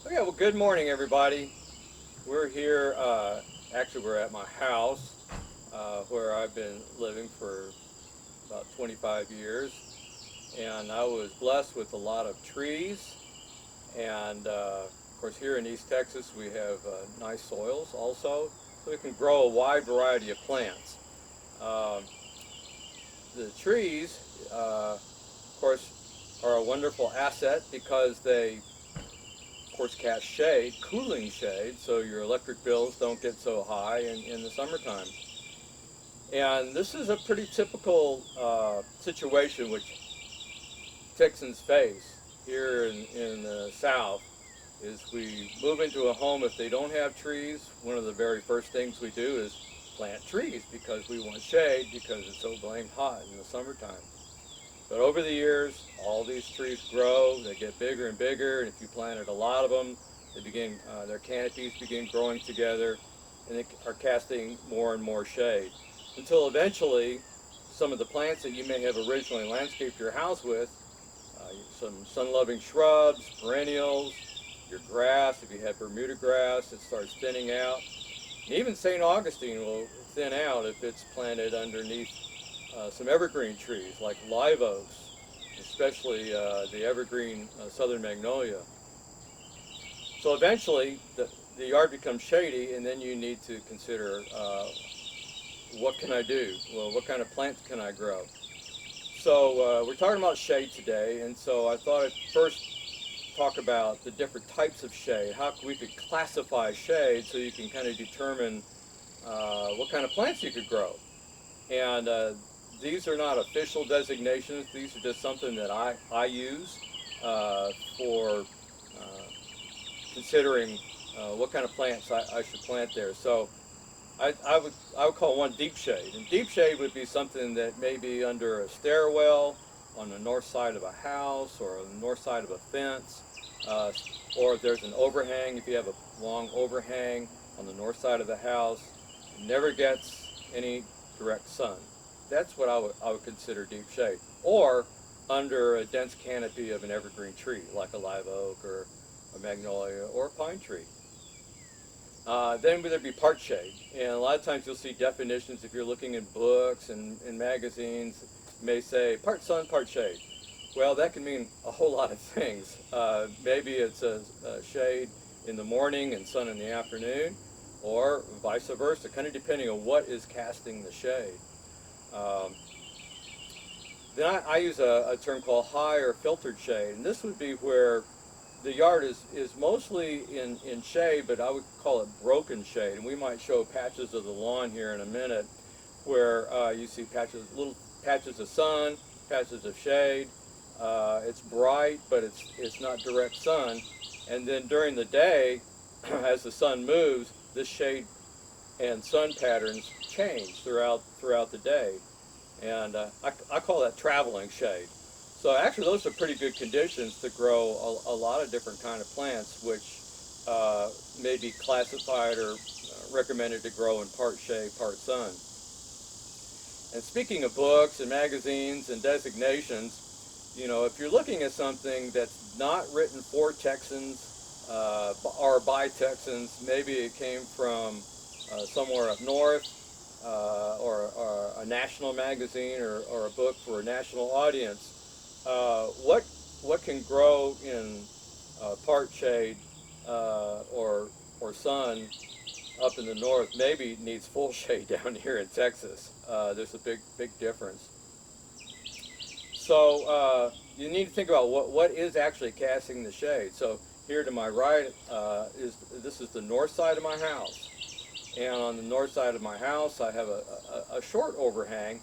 Okay, well, good morning, everybody. We're here, actually, we're at my house where I've been living for about 25 years. And I was blessed with a lot of trees. And of course, here in East Texas, we have nice soils also. So we can grow a wide variety of plants. Um, the trees, of course, are a wonderful asset because they of course, cast shade, cooling shade, so your electric bills don't get so high in the summertime. And this is a pretty typical situation which Texans face here in the South. Is we move into a home if they don't have trees. One of the very first things we do is plant trees because we want shade because it's so blamed hot in the summertime. But over the years, all these trees grow, they get bigger and bigger, and if you planted a lot of them, their canopies begin growing together, and they are casting more and more shade. Until eventually, some of the plants that you may have originally landscaped your house with, some sun-loving shrubs, perennials, your grass, if you had Bermuda grass, it starts thinning out. And even St. Augustine will thin out if it's planted underneath some evergreen trees like live oaks, especially the evergreen southern magnolia. So eventually the yard becomes shady, and then you need to consider what can I do? Well, what kind of plants can I grow? So we're talking about shade today, and so I thought I'd first talk about the different types of shade, how we could classify shade so you can kind of determine what kind of plants you could grow. And these are not official designations. These are just something that I use for considering what kind of plants I should plant there. So I would call one deep shade. And deep shade would be something that may be under a stairwell, on the north side of a house, or on the north side of a fence, uh, or if there's an overhang, if you have a long overhang on the north side of the house, it never gets any direct sun. That's what I would consider deep shade. Or under a dense canopy of an evergreen tree, like a live oak or a magnolia or a pine tree. Then there'd be part shade. And a lot of times you'll see definitions if you're looking in books and magazines, may say part sun, part shade. Well, that can mean a whole lot of things. Maybe it's a shade in the morning and sun in the afternoon, or vice versa, kind of depending on what is casting the shade. Um, then I use a term called high or filtered shade, and this would be where the yard is mostly in shade, but I would call it broken shade. And we might show patches of the lawn here in a minute where you see little patches of sun, patches of shade. It's bright, but it's not direct sun. And then during the day, as the sun moves, this shade and sun patterns change throughout the day. And I call that traveling shade. So actually, those are pretty good conditions to grow a lot of different kind of plants, which may be classified or recommended to grow in part shade, part sun. And speaking of books and magazines and designations, if you're looking at something that's not written for Texans or by Texans, maybe it came from somewhere up north, or a national magazine, or a book for a national audience, what can grow in part shade or sun up in the north maybe needs full shade down here in Texas. There's a big difference. So you need to think about what is actually casting the shade. So here to my right this is the north side of my house. And on the north side of my house, I have a short overhang,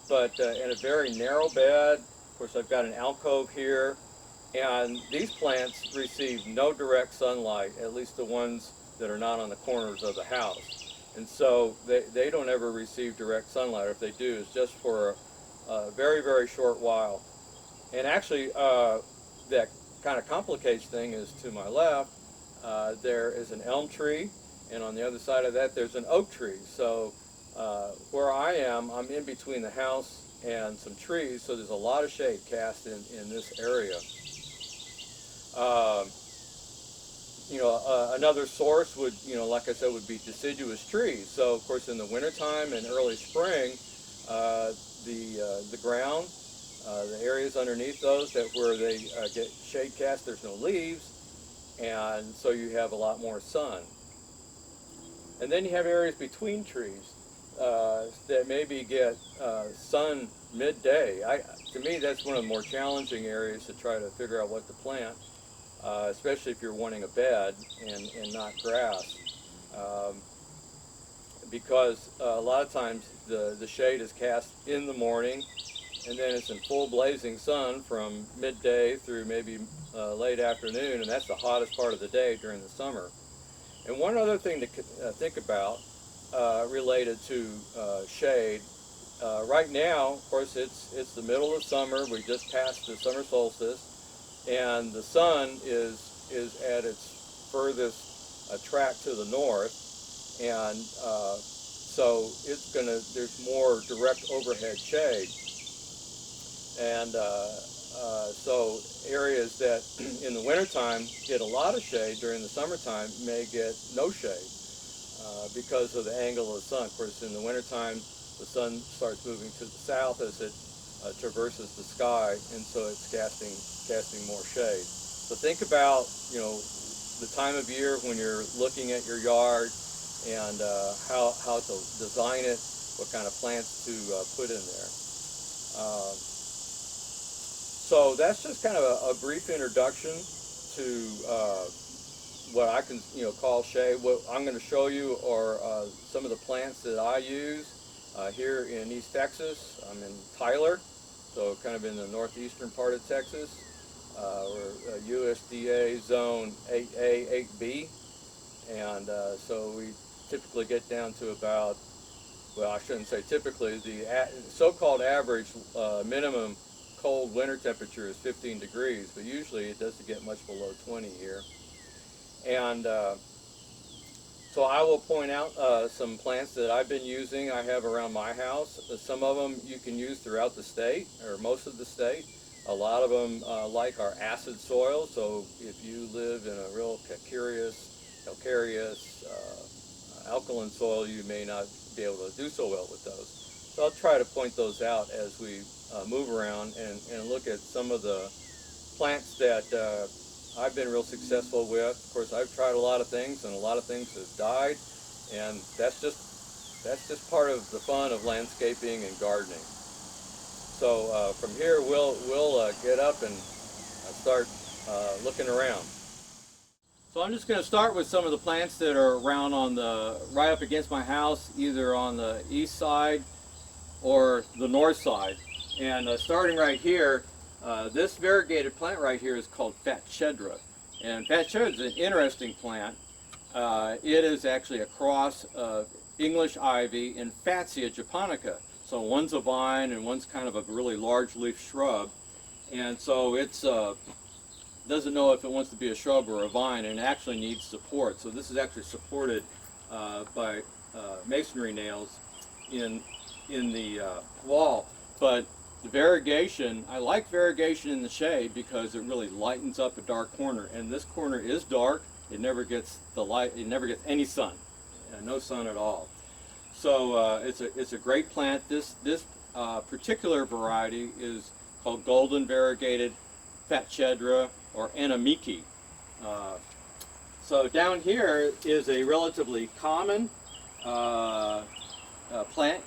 but in a very narrow bed. Of course, I've got an alcove here, and these plants receive no direct sunlight, at least the ones that are not on the corners of the house. And so they don't ever receive direct sunlight. If they do, it's just for a very, very short while. And actually, that kind of complicates things is to my left, there is an elm tree, and on the other side of that there's an oak tree. So where I am, I'm in between the house and some trees, so there's a lot of shade cast in this area. Um, Another source would, like I said, would be deciduous trees. So of course in the wintertime and early spring, the ground, the areas underneath those where they get shade cast, there's no leaves, and so you have a lot more sun. And then you have areas between trees that maybe get sun midday. To me, that's one of the more challenging areas to try to figure out what to plant, especially if you're wanting a bed and not grass. Because a lot of times the shade is cast in the morning, and then it's in full blazing sun from midday through maybe late afternoon, and that's the hottest part of the day during the summer. And one other thing to think about related to shade, right now, of course, it's the middle of summer. We just passed the summer solstice, and the sun is at its furthest track to the north, and so there's more direct overhead shade, and so areas that in the wintertime get a lot of shade during the summertime may get no shade because of the angle of the sun. Of course, in the wintertime, the sun starts moving to the south as it traverses the sky, and so it's casting more shade. So think about the time of year when you're looking at your yard and how to design it, what kind of plants to put in there. So that's just kind of a brief introduction to what I can call shade. What I'm going to show you are some of the plants that I use here in East Texas. I'm in Tyler, so kind of in the northeastern part of Texas. We're USDA Zone 8A, 8B, and so we typically get down to about, well, I shouldn't say typically, the so-called average minimum cold winter temperature is 15 degrees, but usually it doesn't get much below 20 here. And so I will point out some plants that I've been using, I have around my house. Some of them you can use throughout the state, or most of the state. A lot of them like our acid soil, so if you live in a real calcareous, alkaline soil, you may not be able to do so well with those. So I'll try to point those out as we move around and look at some of the plants that I've been real successful with. Of course, I've tried a lot of things, and a lot of things have died, and that's just part of the fun of landscaping and gardening. So from here, we'll get up and start looking around. So I'm just going to start with some of the plants that are around right up against my house, either on the east side or the north side. And starting right here, this variegated plant right here is called Fat Chedra. And Fat Chedra is an interesting plant. It is actually a cross of English ivy and Fatsia japonica. So one's a vine and one's kind of a really large leaf shrub. And so it's doesn't know if it wants to be a shrub or a vine, and it actually needs support. So this is actually supported by masonry nails in the wall. But the variegation, I like variegation in the shade because it really lightens up a dark corner. And this corner is dark. It never gets the light. It never gets any sun, no sun at all. So it's a great plant. This particular variety is called golden variegated Fat Chedra or Anamiki. So down here is a relatively common plant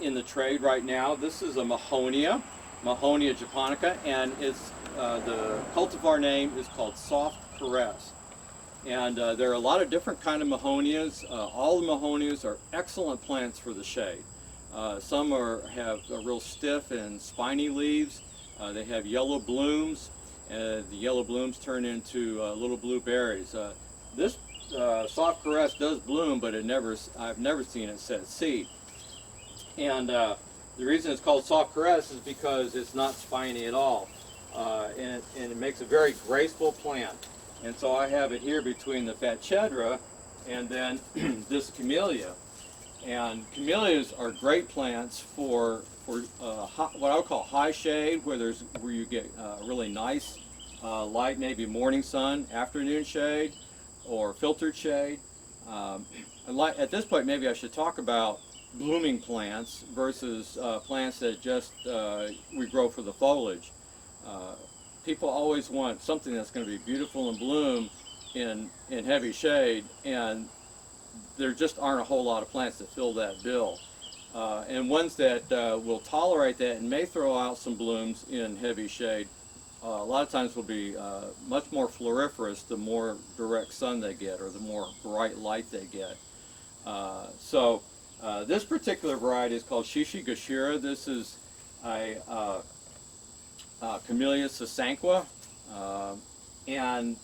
in the trade right now. This is a Mahonia japonica, and it's the cultivar name is called Soft Caress. And there are a lot of different kind of Mahonias. All the Mahonias are excellent plants for the shade. Some have real stiff and spiny leaves. They have yellow blooms. The yellow blooms turn into little blue berries. This Soft Caress does bloom, but I've never seen it set seed. And the reason it's called Soft Caress is because it's not spiny at all, and it makes a very graceful plant. And so I have it here between the Fat Chedra and then this camellia. And camellias are great plants for what I would call high shade, where you get really nice light, maybe morning sun, afternoon shade, or filtered shade. At this point, maybe I should talk about blooming plants versus plants that just we grow for the foliage. People always want something that's going to be beautiful and bloom in heavy shade, and there just aren't a whole lot of plants that fill that bill. And ones that will tolerate that and may throw out some blooms in heavy shade, a lot of times will be much more floriferous the more direct sun they get or the more bright light they get. This particular variety is called Shishigashira. This is a Camellia sasanqua, and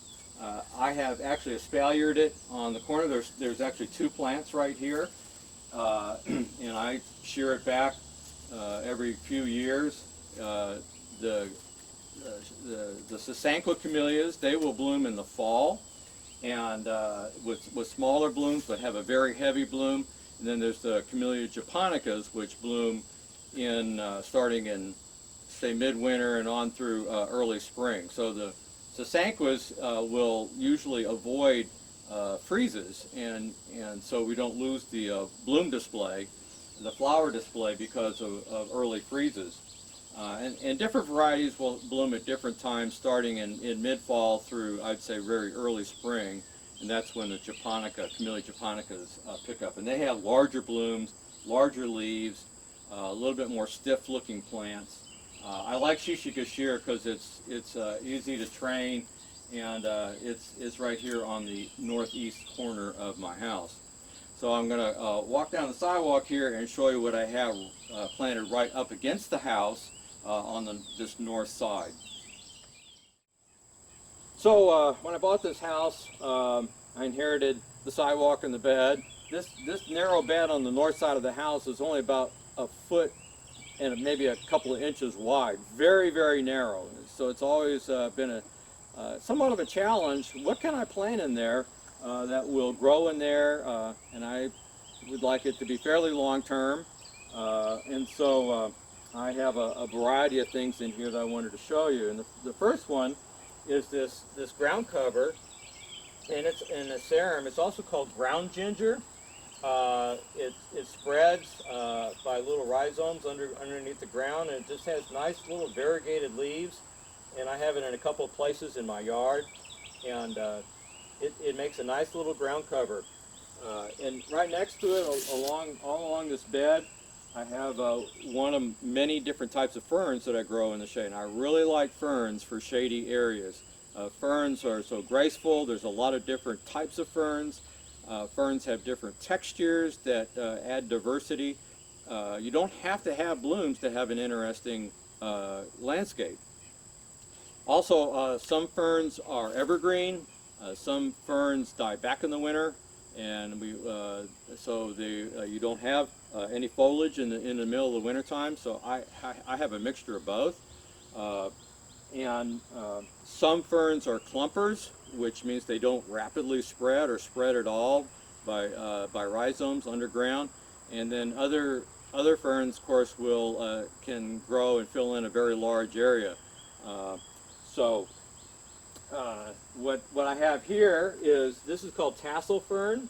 I have actually espaliered it on the corner. There's actually two plants right here, and I shear it back every few years. The sasanqua camellias, they will bloom in the fall, and with smaller blooms but have a very heavy bloom. And then there's the Camellia japonicas, which bloom in starting in, say, midwinter and on through early spring. So the sasanquas will usually avoid freezes, and so we don't lose the bloom display, the flower display, because of early freezes. And different varieties will bloom at different times, starting in mid-fall through, I'd say, very early spring. And that's when the Camellia japonicas pick up. And they have larger blooms, larger leaves, a little bit more stiff-looking plants. I like Shishigashira because it's easy to train, and it's right here on the northeast corner of my house. So I'm going to walk down the sidewalk here and show you what I have planted right up against the house on this north side. So when I bought this house, I inherited the sidewalk and the bed. This narrow bed on the north side of the house is only about a foot and maybe a couple of inches wide. Very, very narrow. So it's always been somewhat of a challenge. What can I plant in there that will grow in there? And I would like it to be fairly long term. And so I have a variety of things in here that I wanted to show you. And the first one is this ground cover, and it's in a serum. It's also called ground ginger. It spreads by little rhizomes underneath the ground, and it just has nice little variegated leaves. And I have it in a couple of places in my yard, and it makes a nice little ground cover. And right next to it, all along this bed, I have one of many different types of ferns that I grow in the shade. And I really like ferns for shady areas. Ferns are so graceful. There's a lot of different types of ferns. Ferns have different textures that add diversity. You don't have to have blooms to have an interesting landscape. Also, some ferns are evergreen. Some ferns die back in the winter, and you don't have any foliage in the middle of the winter time. So I have a mixture of both. And some ferns are clumpers, which means they don't rapidly spread or spread at all by rhizomes underground. And then other ferns, of course, can grow and fill in a very large area. What I have here this is called tassel fern,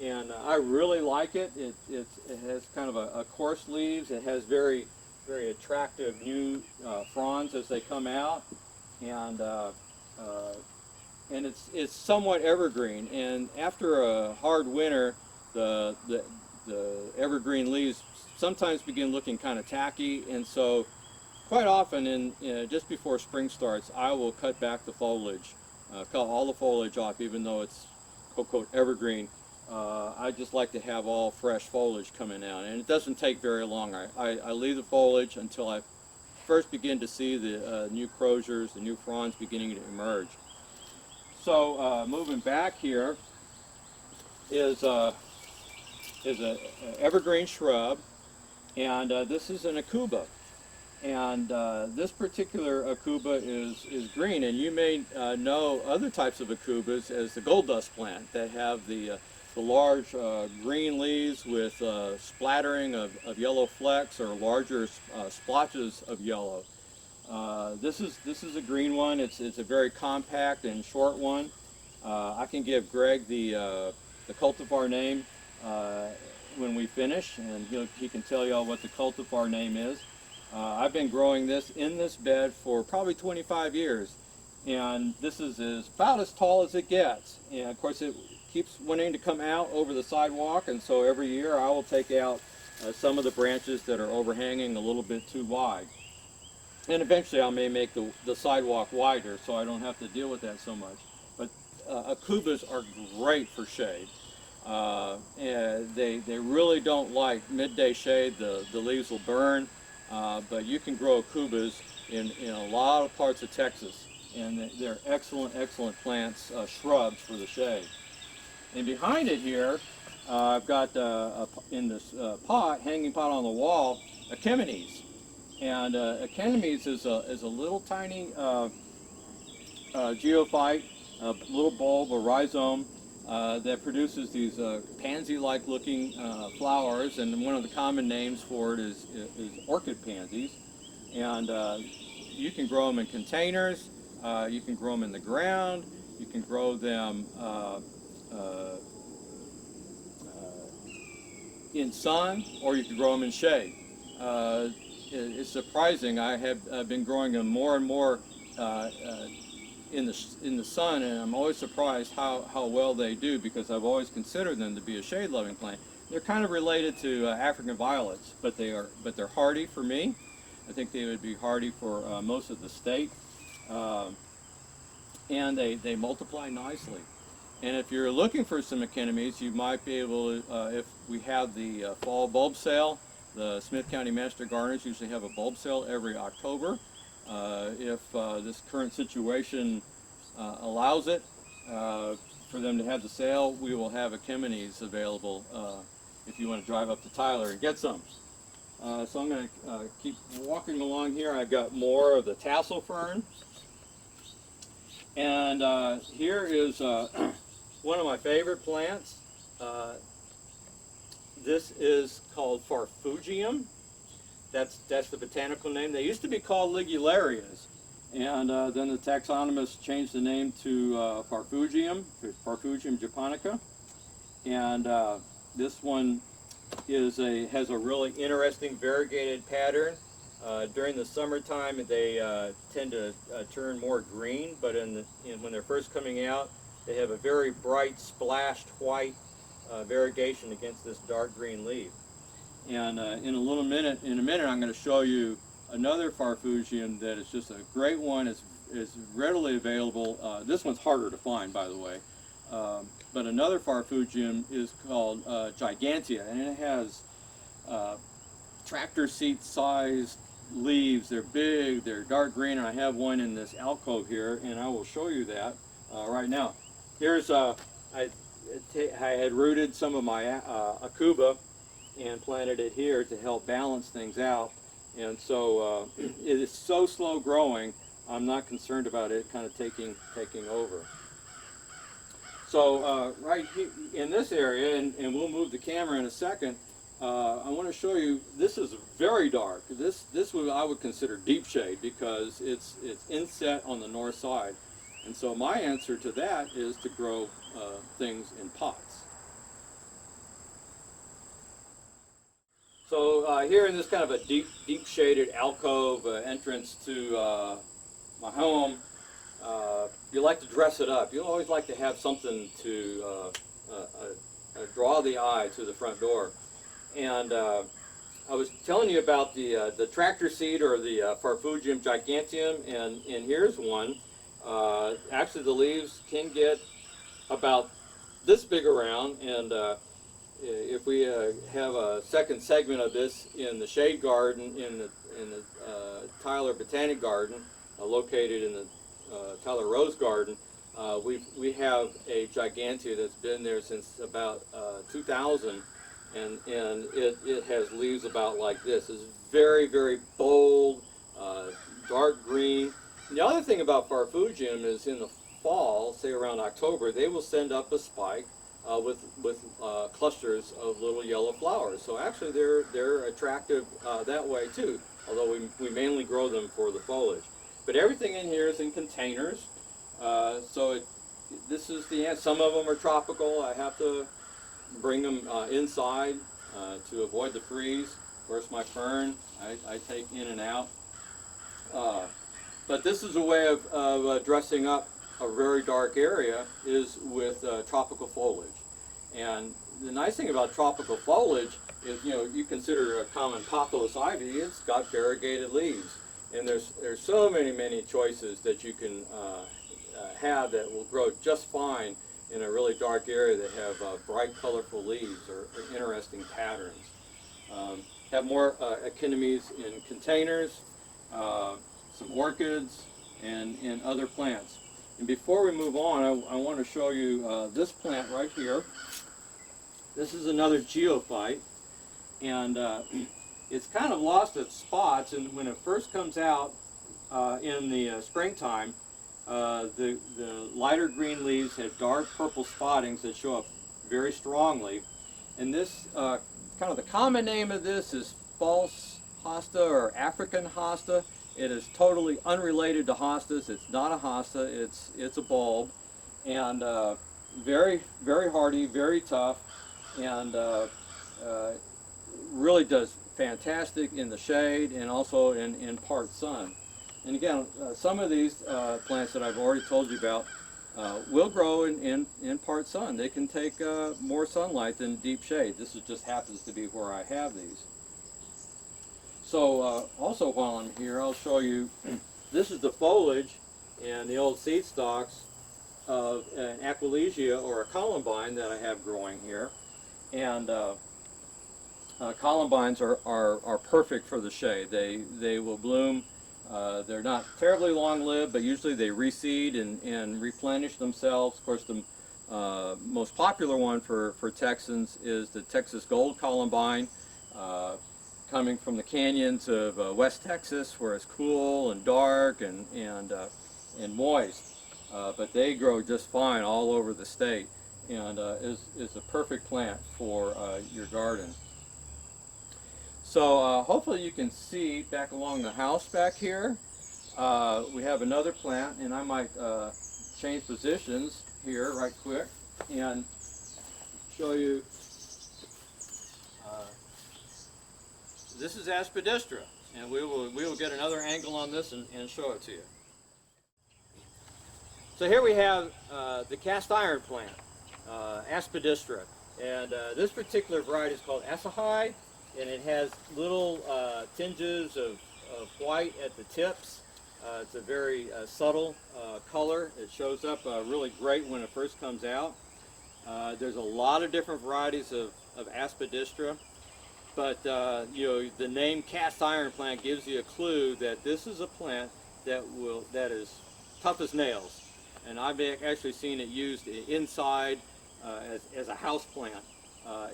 and I really like it. It has kind of a coarse leaves. It has very attractive new fronds as they come out, and it's somewhat evergreen. And after a hard winter, the evergreen leaves sometimes begin looking kind of tacky, and so quite often, just before spring starts, I will cut back the foliage, cut all the foliage off, even though it's quote evergreen. I just like to have all fresh foliage coming out, and it doesn't take very long. I leave the foliage until I first begin to see the new croziers, the new fronds beginning to emerge. So moving back here is an evergreen shrub, and this is an aucuba. And this particular aucuba is green, and you may know other types of aucubas as the gold dust plant that have the large green leaves with splattering of yellow flecks or larger splotches of yellow. This is a green one. It's a very compact and short one. I I can give Greg the cultivar name when we finish, and he can tell y'all what the cultivar name is. I've been growing this in this bed for probably 25 years, and this is about as tall as it gets. And of course it keeps wanting to come out over the sidewalk, and so every year I will take out some of the branches that are overhanging a little bit too wide. And eventually I may make the sidewalk wider so I don't have to deal with that so much. But akubas are great for shade. And they really don't like midday shade. The leaves will burn, but you can grow akubas in a lot of parts of Texas, and they're excellent plants, shrubs for the shade. And behind it here, I've got in this hanging pot on the wall, achemones. And achemones is a little tiny geophyte, a little bulb, a rhizome, that produces these pansy-like looking flowers, and one of the common names for it is orchid pansies. And you can grow them in containers, you can grow them in the ground, you can grow them in sun, or you can grow them in shade. It's surprising. I have been growing them more and more in the sun, and I'm always surprised how well they do, because I've always considered them to be a shade-loving plant. They're kind of related to African violets, but they're hardy for me. I think they would be hardy for most of the state, and they multiply nicely. And if you're looking for some achemones, you might be able to, if we have the fall bulb sale, the Smith County Master Gardeners usually have a bulb sale every October. If this current situation allows it for them to have the sale, we will have achemones available if you want to drive up to Tyler and get some. So I'm going to keep walking along here. I've got more of the tassel fern. And here is one of my favorite plants. This is called Farfugium. That's the botanical name. They used to be called Ligularias, and then the taxonomists changed the name to Farfugium japonica. And this one has a really interesting variegated pattern. During the summertime, they tend to turn more green, but when they're first coming out, they have a very bright splashed white variegation against this dark green leaf. And in a minute, I'm going to show you another Farfugium that is just a great one. It's readily available. This one's harder to find, by the way. But another Farfugium is called Gigantea, and it has tractor seat sized leaves. They're big, they're dark green, and I have one in this alcove here, and I will show you that right now. Here's I had rooted some of my akuba and planted it here to help balance things out, and so it is so slow growing, I'm not concerned about it kind of taking over. So right here in this area, and we'll move the camera in a second, I want to show you, this is very dark. This I would consider deep shade, because it's inset on the north side. And so my answer to that is to grow things in pots. So here in this kind of a deep shaded alcove entrance to my home, you like to dress it up. You always like to have something to draw the eye to the front door. And I was telling you about the tractor seed, or the Farfugium giganteum, and here's one. Actually, the leaves can get about this big around, and if we have a second segment of this in the shade garden in the Tyler Botanic Garden, located in the Tyler Rose Garden, we have a gigantea that's been there since about 2000, and it has leaves about like this. It's very, very bold, dark green. And the other thing about Farfugium is in the fall, say around October, they will send up a spike with clusters of little yellow flowers. So actually they're attractive that way too, although we mainly grow them for the foliage. But everything in here is in containers, so this is the, some of them are tropical. I have to bring them inside to avoid the freeze. Of course, my fern, I take in and out. But this is a way of dressing up a very dark area, is with tropical foliage. And the nice thing about tropical foliage is, you consider a common pothos ivy, it's got variegated leaves. And there's so many choices that you can have that will grow just fine in a really dark area that have bright, colorful leaves or interesting patterns. Have more anemones in containers, some orchids, and other plants. And before we move on, I want to show you this plant right here. This is another geophyte, and it's kind of lost its spots, and when it first comes out in the springtime, the lighter green leaves have dark purple spottings that show up very strongly. And this, kind of the common name of this is false hosta or African hosta. It is totally unrelated to hostas. It's not a hosta, it's a bulb. And very hardy, very tough, and really does fantastic in the shade and also in part sun. And again, some of these plants that I've already told you about will grow in part sun. They can take more sunlight than deep shade. This just happens to be where I have these. So also while I'm here, I'll show you, this is the foliage and the old seed stalks of an aquilegia or a columbine that I have growing here. And columbines are perfect for the shade. They will bloom. They're not terribly long-lived, but usually they reseed and replenish themselves. Of course, the most popular one for Texans is the Texas Gold Columbine, coming from the canyons of West Texas, where it's cool and dark and moist. But they grow just fine all over the state, and is a perfect plant for your garden. So hopefully you can see back along the house back here, we have another plant, and I might change positions here right quick and show you. This is Aspidistra, and we will get another angle on this and show it to you. So here we have the cast iron plant, Aspidistra, and this particular variety is called Asahai, and it has little tinges of white at the tips. It's a very subtle color. It shows up really great when it first comes out. There's a lot of different varieties of Aspidistra, but the name cast iron plant gives you a clue that this is a plant that is tough as nails. And I've actually seen it used inside as a house plant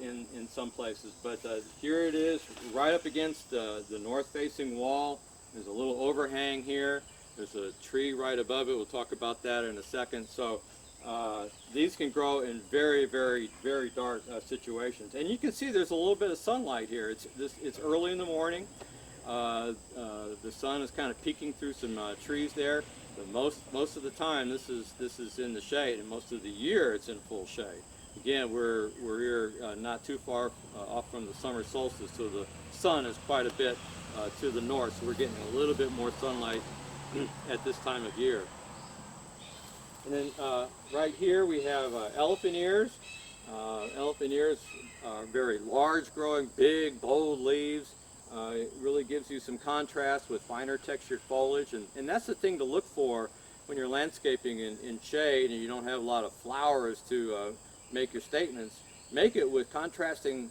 in some places. But here it is, right up against the north-facing wall. There's a little overhang here. There's a tree right above it. We'll talk about that in a second. So these can grow in very dark situations. And you can see there's a little bit of sunlight here. It's early in the morning. The sun is kind of peeking through some trees there. But most of the time this is in the shade, and most of the year it's in full shade. Again, we're here not too far off from the summer solstice, so the sun is quite a bit to the north, so we're getting a little bit more sunlight at this time of year. And then right here we have elephant ears. Elephant ears are very large growing, big, bold leaves. It really gives you some contrast with finer textured foliage, and that's the thing to look for when you're landscaping in shade and you don't have a lot of flowers to make your statements. Make it with contrasting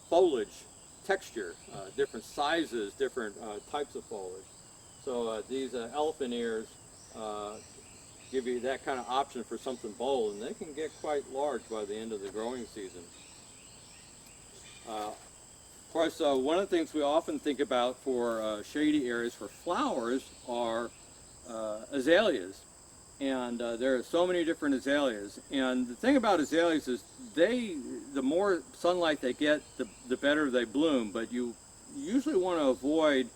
foliage texture, different sizes, different types of foliage. So these elephant ears give you that kind of option for something bold, and they can get quite large by the end of the growing season. Of course, one of the things we often think about for shady areas for flowers are azaleas. And there are so many different azaleas. And the thing about azaleas is the more sunlight they get, the better they bloom. But you usually want to avoid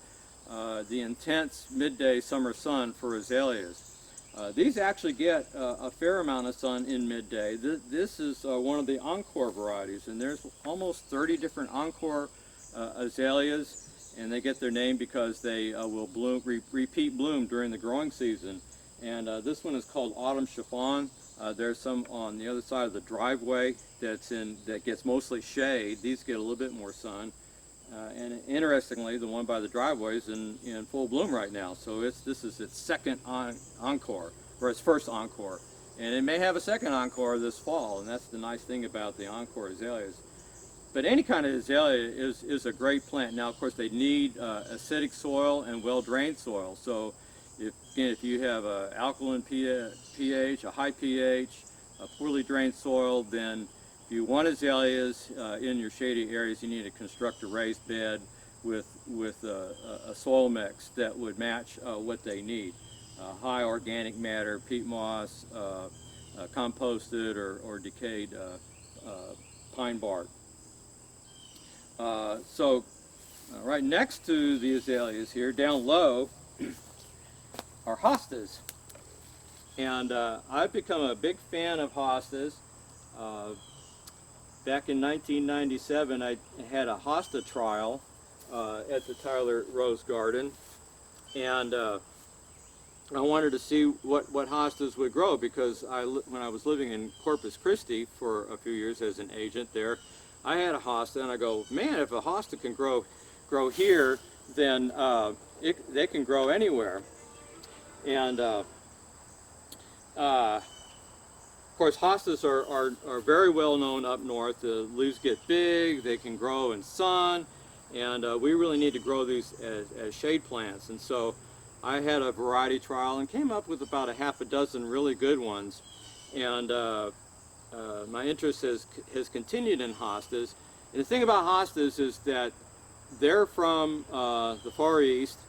the intense midday summer sun for azaleas. These actually get a fair amount of sun in midday. This is one of the encore varieties, and there's almost 30 different encore azaleas, and they get their name because they will bloom, repeat bloom during the growing season. And this one is called Autumn Chiffon. There's some on the other side of the driveway that gets mostly shade. These get a little bit more sun. And interestingly, the one by the driveway is in full bloom right now. So this is its second encore, or its first encore. And it may have a second encore this fall, and that's the nice thing about the encore azaleas. But any kind of azalea is a great plant. Now, of course, they need acidic soil and well-drained soil. So if you have an alkaline pH, a high pH, a poorly drained soil, then if you want azaleas in your shady areas, you need to construct a raised bed with a soil mix that would match what they need. High organic matter, peat moss, composted or decayed pine bark. Right next to the azaleas here, down low, are hostas. And I've become a big fan of hostas. Back in 1997, I had a hosta trial at the Tyler Rose Garden, and I wanted to see what hostas would grow, because when I was living in Corpus Christi for a few years as an agent there, I had a hosta, and I go, man, if a hosta can grow here, then they can grow anywhere. And of course, hostas are very well known up north. The leaves get big, they can grow in sun, and we really need to grow these as shade plants. And so I had a variety trial and came up with about a half a dozen really good ones. And my interest has continued in hostas. And the thing about hostas is that they're from the Far East,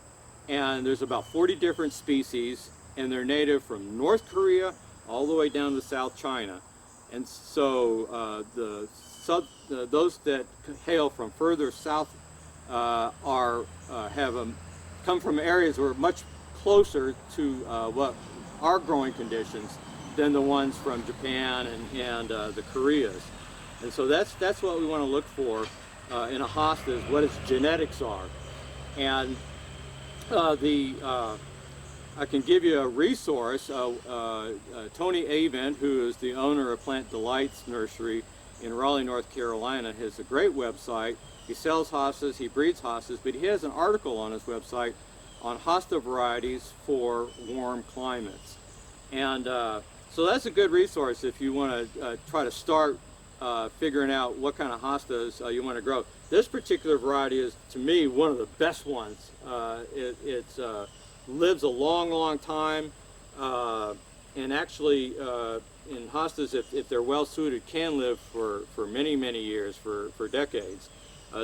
and there's about 40 different species, and they're native from North Korea all the way down to South China. And so those that hail from further south come from areas where much closer to what our growing conditions than the ones from Japan and the Koreas. And so that's what we want to look for in a hosta, is what its genetics are. And I can give you a resource. Tony Avent, who is the owner of Plant Delights Nursery in Raleigh, North Carolina, has a great website. He sells hostas, he breeds hostas, but he has an article on his website on hosta varieties for warm climates. And so that's a good resource if you want to try to start figuring out what kind of hostas you want to grow. This particular variety is, to me, one of the best ones. It lives a long time, and actually in hostas, if they're well suited, can live for many years, for decades.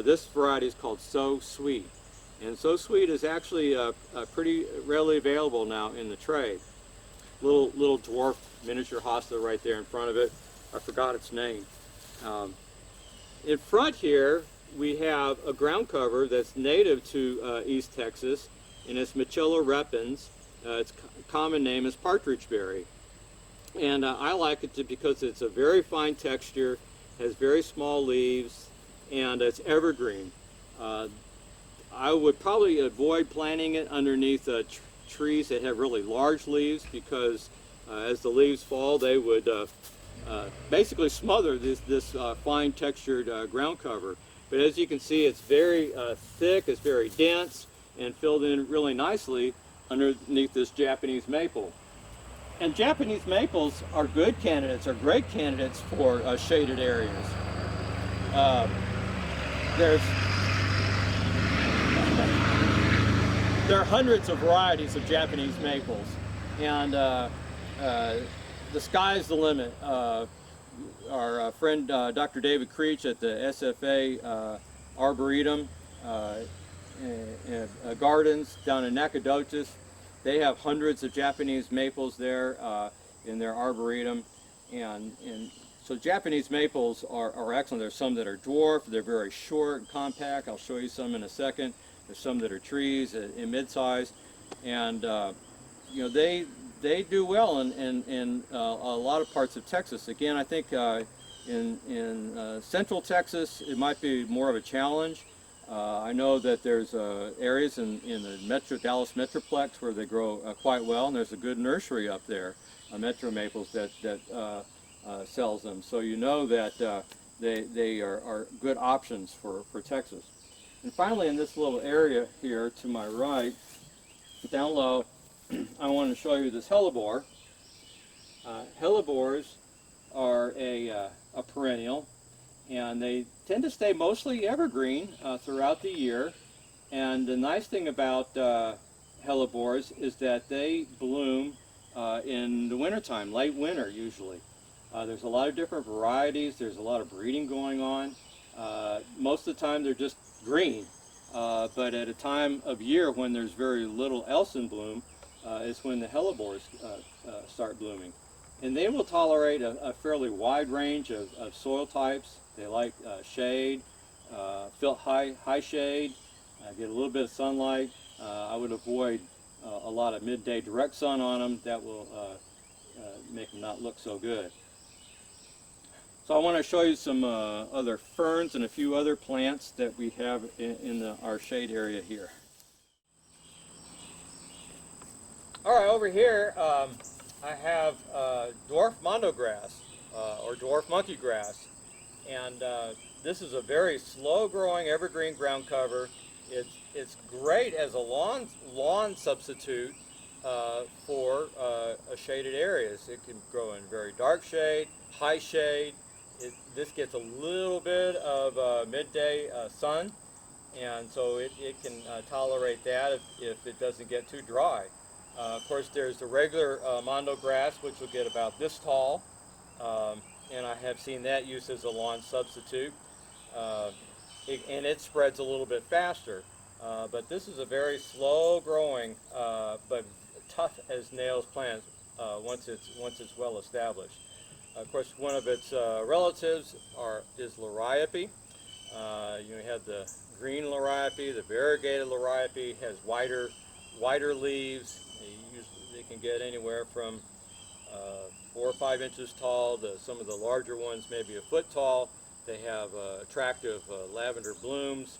This variety is called So Sweet, and So Sweet is actually pretty readily available now in the trade. Little dwarf miniature hosta right there in front of it. I forgot its name. In front here we have a ground cover that's native to East Texas, and it's Machilla repens. Its common name is partridge berry. And I like it because it's a very fine texture, has very small leaves, and it's evergreen. I would probably avoid planting it underneath trees that have really large leaves, because as the leaves fall, they would basically smother this fine textured ground cover. But as you can see, it's very thick, it's very dense, and filled in really nicely underneath this Japanese maple. And Japanese maples are good candidates, are great candidates for shaded areas. There are hundreds of varieties of Japanese maples, and the sky's the limit. Our friend Dr. David Creech at the SFA Arboretum Gardens down in Nacogdoches, they have hundreds of Japanese maples there in their arboretum, and so Japanese maples are excellent. There's some that are dwarf, they're very short and compact. I'll show you some in a second. There's some that are trees in mid-size, and you know, they do well in a lot of parts of Texas. Again, I think in central Texas it might be more of a challenge. I know that there's areas in the Dallas Metroplex where they grow quite well, and there's a good nursery up there, Metro Maples, that sells them. So you know that they are good options for Texas. And finally, in this little area here to my right, down low, I want to show you this hellebore. Hellebores are a perennial, and they tend to stay mostly evergreen throughout the year. And the nice thing about hellebores is that they bloom in the wintertime, late winter usually. There's a lot of different varieties. There's a lot of breeding going on. Most of the time they're just green, but at a time of year when there's very little else in bloom is when the hellebores start blooming. And they will tolerate a fairly wide range of soil types. They like shade, high shade, get a little bit of sunlight. I would avoid a lot of midday direct sun on them. That will make them not look so good. So I want to show you some other ferns and a few other plants that we have in our shade area here. All right, over here I have dwarf mondograph or dwarf monkey grass, and this is a very slow-growing evergreen ground cover. It's great as a lawn substitute for shaded areas. It can grow in very dark shade, high shade. This gets a little bit of midday sun, and so it can tolerate that if it doesn't get too dry. Of course, there's the regular mondo grass, which will get about this tall, and I have seen that used as a lawn substitute, and it spreads a little bit faster. But this is a very slow-growing but tough as nails plant once it's well established. Of course, one of its relatives is liriope. You have the green liriope. The variegated liriope has wider leaves. They can get anywhere from 4 or 5 inches tall to some of the larger ones, maybe a foot tall. They have attractive lavender blooms,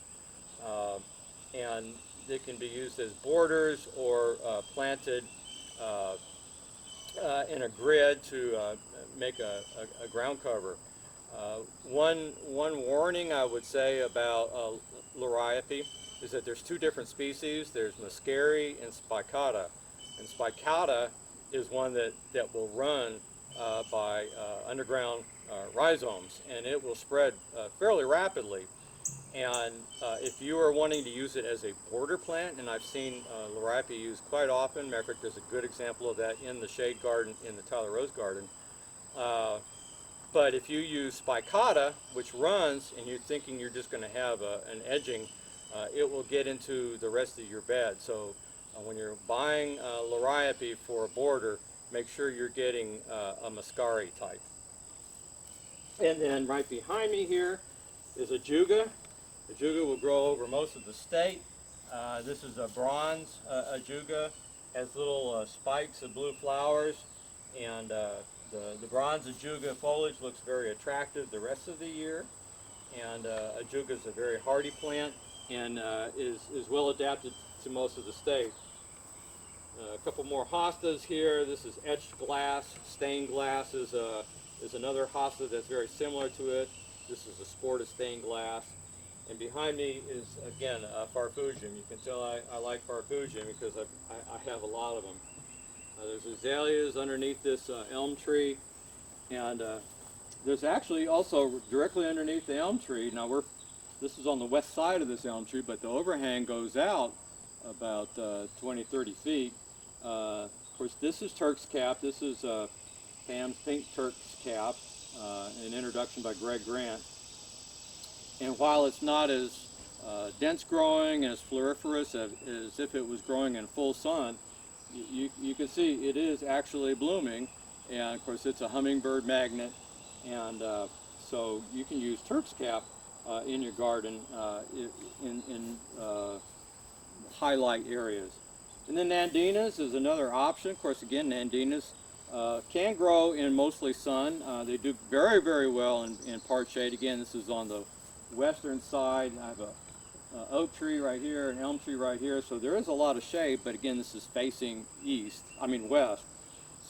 and they can be used as borders or planted in a grid to make a ground cover. One warning I would say about liriope is that there's 2 different species. There's muscari and spicata. And spicata is one that will run by underground rhizomes, and it will spread fairly rapidly. And if you are wanting to use it as a border plant, and I've seen liriope used quite often, matter of fact, there's a good example of that in the shade garden in the Tyler Rose Garden. But if you use spicata, which runs, and you're thinking you're just going to have an edging, it will get into the rest of your bed. So when you're buying liriope for a border, make sure you're getting a muscari type. And then right behind me here is a juga. The juga will grow over most of the state. This is a bronze ajuga, has little spikes of blue flowers, and the bronze ajuga foliage looks very attractive the rest of the year. And ajuga is a very hardy plant and is well adapted to most of the state. A couple more hostas here. This is etched glass. Stained glass is another hosta that's very similar to it. This is a sport of stained glass. And behind me is, again, farfugium. You can tell I like farfugium because I have a lot of them. There's azaleas underneath this elm tree, and there's actually also directly underneath the elm tree. Now this is on the west side of this elm tree, but the overhang goes out about 20, 30 feet. Of course, this is Turk's Cap. This is Pam's Pink Turk's Cap, an introduction by Greg Grant. And while it's not as dense growing and as floriferous as if it was growing in full sun, you can see it is actually blooming. And of course, it's a hummingbird magnet, and so you can use Turk's Cap in your garden in highlight areas. And then Nandinas is another option. Of course, again, Nandinas can grow in mostly sun. They do very, very well in part shade. Again, this is on the western side. I have a oak tree right here, an elm tree right here, so there is a lot of shade, but again, this is facing west.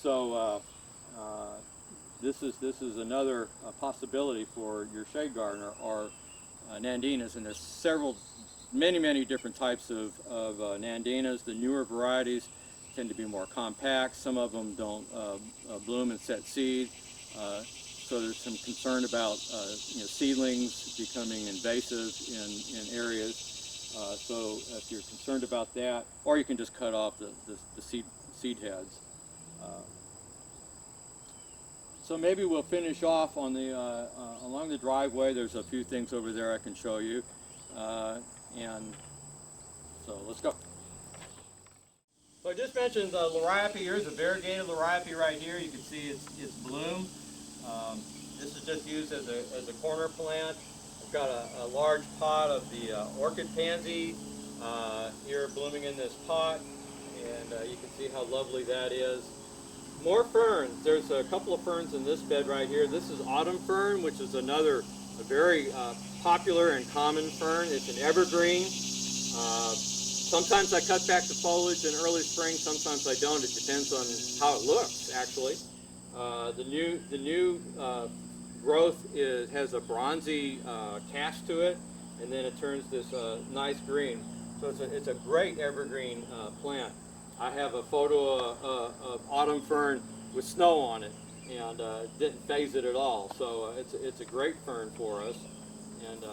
So this is another possibility for your shade garden are Nandinas, and there's many different types of Nandinas. The newer varieties tend to be more compact. Some of them don't bloom and set seed. So there's some concern about seedlings becoming invasive in areas. So if you're concerned about that, or you can just cut off the seed heads. So maybe we'll finish off on the along the driveway. There's a few things over there I can show you, and so let's go. So I just mentioned the liriope. Here's a variegated liriope right here. You can see its bloom. This is just used as a corner plant. I've got a large pot of the orchid pansy here blooming in this pot, and you can see how lovely that is. More ferns. There's a couple of ferns in this bed right here. This is autumn fern, which is a very popular and common fern. It's an evergreen. Sometimes I cut back the foliage in early spring, sometimes I don't. It depends on how it looks, actually. The new growth has a bronzy cast to it, and then it turns this nice green. So it's a great evergreen plant. I have a photo of autumn fern with snow on it, and didn't phase it at all. So it's a great fern for us. And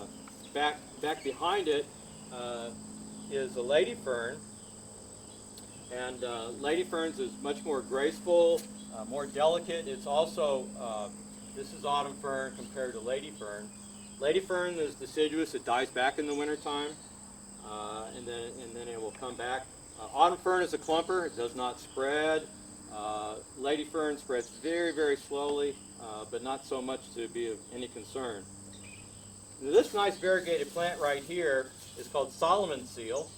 back behind it is a lady fern, and lady ferns is much more graceful, more delicate. It's also this is autumn fern compared to lady fern. Lady fern is deciduous. It dies back in the wintertime, and then it will come back. Autumn fern is a clumper. It does not spread. Lady fern spreads very slowly, but not so much to be of any concern. Now, this nice variegated plant right here is called Solomon seal,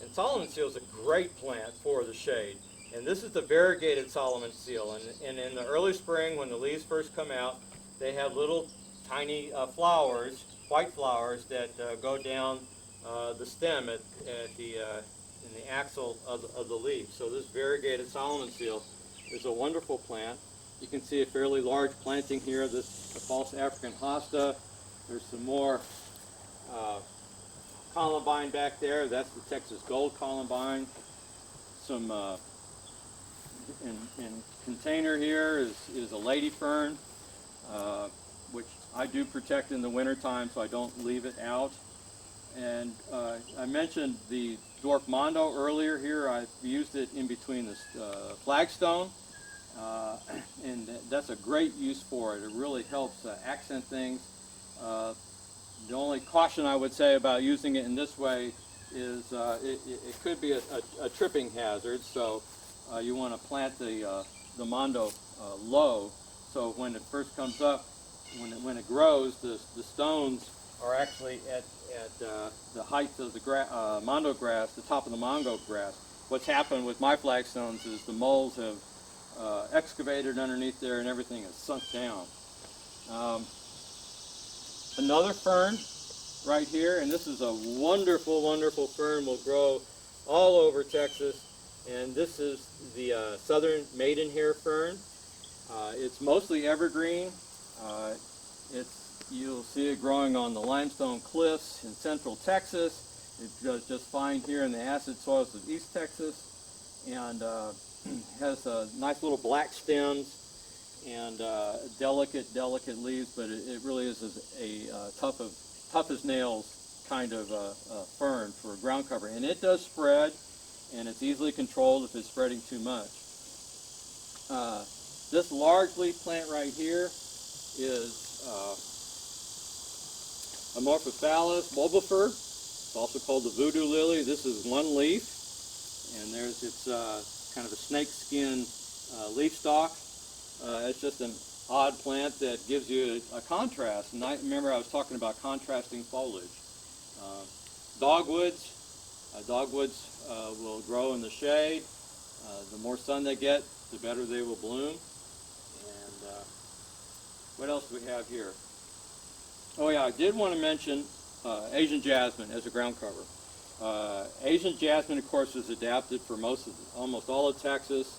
and Solomon seal is a great plant for the shade. And this is the variegated Solomon seal, and in the early spring when the leaves first come out, they have little tiny flowers, white flowers that go down the stem in the axil of the leaf. So this variegated Solomon seal is a wonderful plant. You can see a fairly large planting here, the false African hosta. There's some more columbine back there. That's the Texas gold columbine. Some in container here is a lady fern, which I do protect in the wintertime, so I don't leave it out. And I mentioned the dwarf mondo earlier here. I've used it in between the flagstone, and that's a great use for it. It really helps accent things. The only caution I would say about using it in this way is it could be a tripping hazard, so you want to plant the mondo low, so when it first comes up, when it grows, the stones are actually at the height of the mondo grass, the top of the mondo grass. What's happened with my flagstones is the moles have excavated underneath there and everything has sunk down. Another fern right here, and this is a wonderful fern, will grow all over Texas, and this is the southern maidenhair fern. It's mostly evergreen. You'll see it growing on the limestone cliffs in central Texas. It does just fine here in the acid soils of East Texas, and has nice little black stems and delicate leaves, but it really is a tough as nails kind of fern for ground cover. And it does spread, and it's easily controlled if it's spreading too much. This large leaf plant right here is Amorphophallus bulbifer. It's also called the voodoo lily. This is one leaf, and there's its kind of a snake skin leaf stalk. It's just an odd plant that gives you a contrast. And remember I was talking about contrasting foliage. Dogwoods Dogwoods will grow in the shade. The more sun they get, the better they will bloom. And what else do we have here? Oh yeah, I did want to mention Asian jasmine as a ground cover. Asian jasmine, of course, is adapted for almost all of Texas.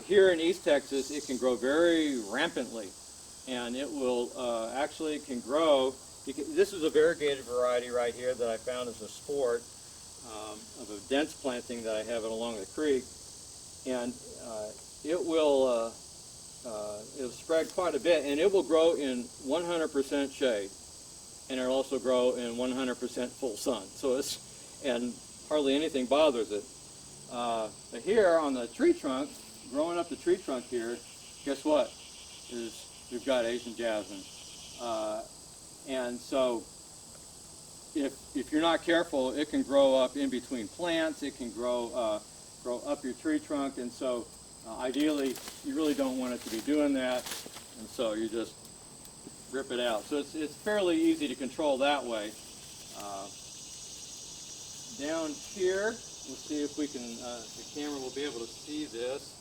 Here in East Texas, it can grow very rampantly, and it will actually can grow. This is a variegated variety right here that I found as a sport of a dense planting that I have along the creek, and it'll spread quite a bit, and it will grow in 100% shade, and it'll also grow in 100% full sun. So and hardly anything bothers it. But here on the tree trunk, growing up the tree trunk here, guess what? We've got Asian jasmine. And so if you're not careful, it can grow up in between plants, it can grow up your tree trunk, and so ideally you really don't want it to be doing that, and so you just rip it out. So it's fairly easy to control that way. Down here, we'll see if we can, the camera will be able to see this.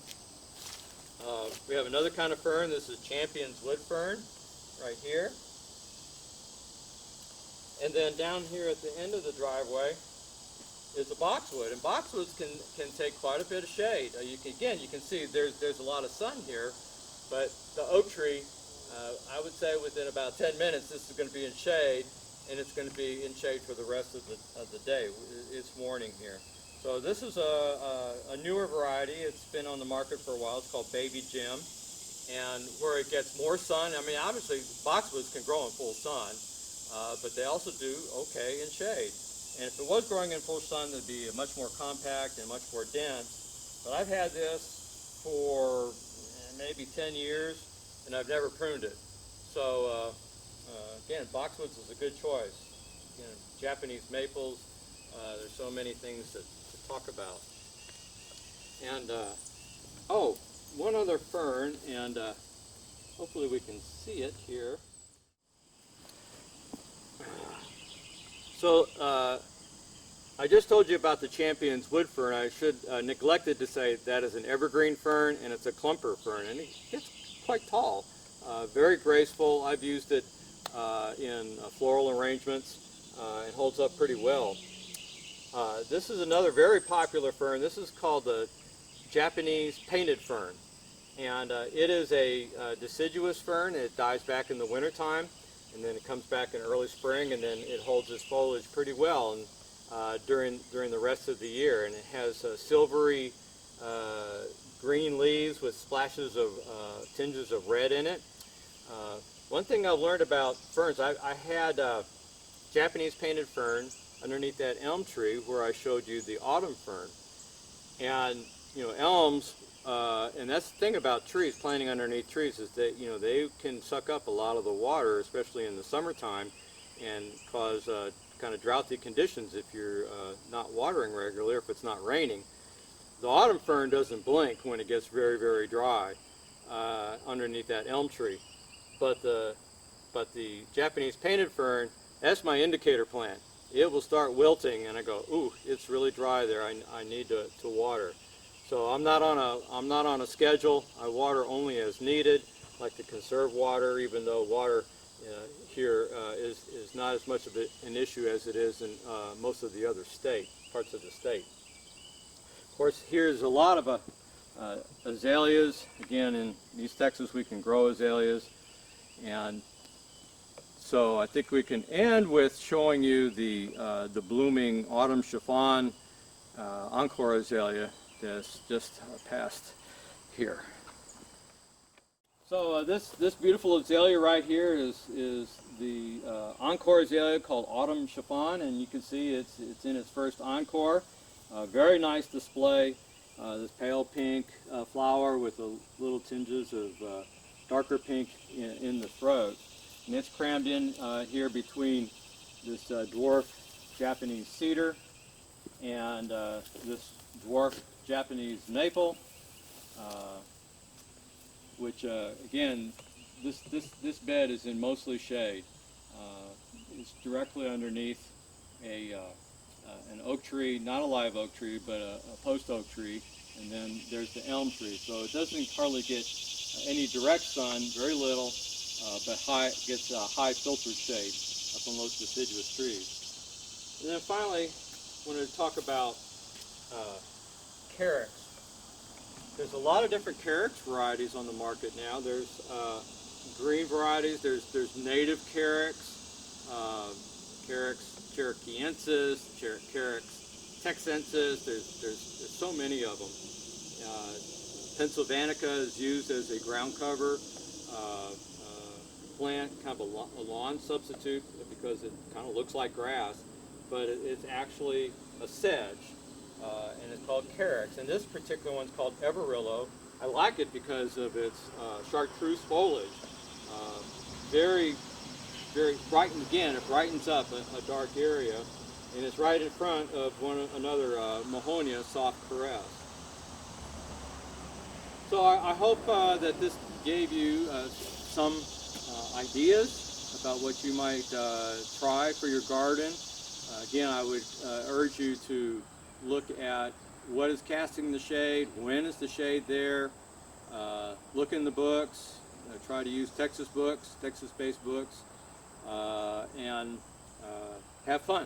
We have another kind of fern. This is Champion's wood fern right here. And then down here at the end of the driveway is the boxwood, and boxwoods can take quite a bit of shade. You can see there's a lot of sun here, but the oak tree, I would say within about 10 minutes this is going to be in shade, and it's going to be in shade for the rest of the day. It's morning here. So this is a newer variety. It's been on the market for a while. It's called Baby Jim, and where it gets more sun. I mean, obviously boxwoods can grow in full sun, but they also do okay in shade. And if it was growing in full sun, it'd be much more compact and much more dense. But I've had this for maybe 10 years, and I've never pruned it. So again, boxwoods is a good choice. Again, Japanese maples, there's so many things to talk about. And oh, one other fern, and hopefully we can see it here. So I just told you about the Champion's wood fern. I should neglected to say that is an evergreen fern, and it's a clumper fern, and it gets quite tall, very graceful. I've used it in floral arrangements. It holds up pretty well. This is another very popular fern. This is called the Japanese painted fern, and it is a deciduous fern. It dies back in the wintertime, and then it comes back in early spring, and then it holds its foliage pretty well and, during the rest of the year. And it has silvery green leaves with splashes of tinges of red in it. One thing I've learned about ferns, I had Japanese painted fern underneath that elm tree where I showed you the autumn fern. And you know, elms, and that's the thing about trees, planting underneath trees, is that they can suck up a lot of the water, especially in the summertime, and cause kind of droughty conditions if you're not watering regularly or if it's not raining. The autumn fern doesn't blink when it gets very, very dry underneath that elm tree. But the Japanese painted fern, that's my indicator plant. It will start wilting, and I go, ooh, it's really dry there. I need to water. So I'm not on a schedule. I water only as needed. I like to conserve water, even though water here is not as much of an issue as it is in most of the other parts of the state. Of course, here's a lot of azaleas. Again, in East Texas, we can grow azaleas, and so I think we can end with showing you the blooming autumn chiffon encore azalea that's just passed here. So this beautiful azalea right here is the encore azalea called autumn chiffon, and you can see it's in its first encore. Very nice display. This pale pink flower with the little tinges of darker pink in the throat. And it's crammed in here between this dwarf Japanese cedar and this dwarf Japanese maple, which again, this bed is in mostly shade. It's directly underneath a an oak tree, not a live oak tree, but a post oak tree, and then there's the elm tree. So it doesn't hardly get any direct sun, very little, but gets high filtered shade from those deciduous trees. And then finally, I wanted to talk about carex. There's a lot of different carex varieties on the market now. There's green varieties. There's native carex, carex cherokeensis, carex texensis. There's so many of them. Pennsylvanica is used as a ground cover plant, kind of a lawn substitute because it kind of looks like grass, but it's actually a sedge. And it's called carex. And this particular one's called Everillo. I like it because of its chartreuse foliage. Very, very brightened. Again, it brightens up a dark area, and it's right in front of another Mahonia soft caress. So I hope that this gave you some ideas about what you might try for your garden. Again, I would urge you to look at what is casting the shade, when is the shade there, look in the books, try to use Texas-based books, and have fun.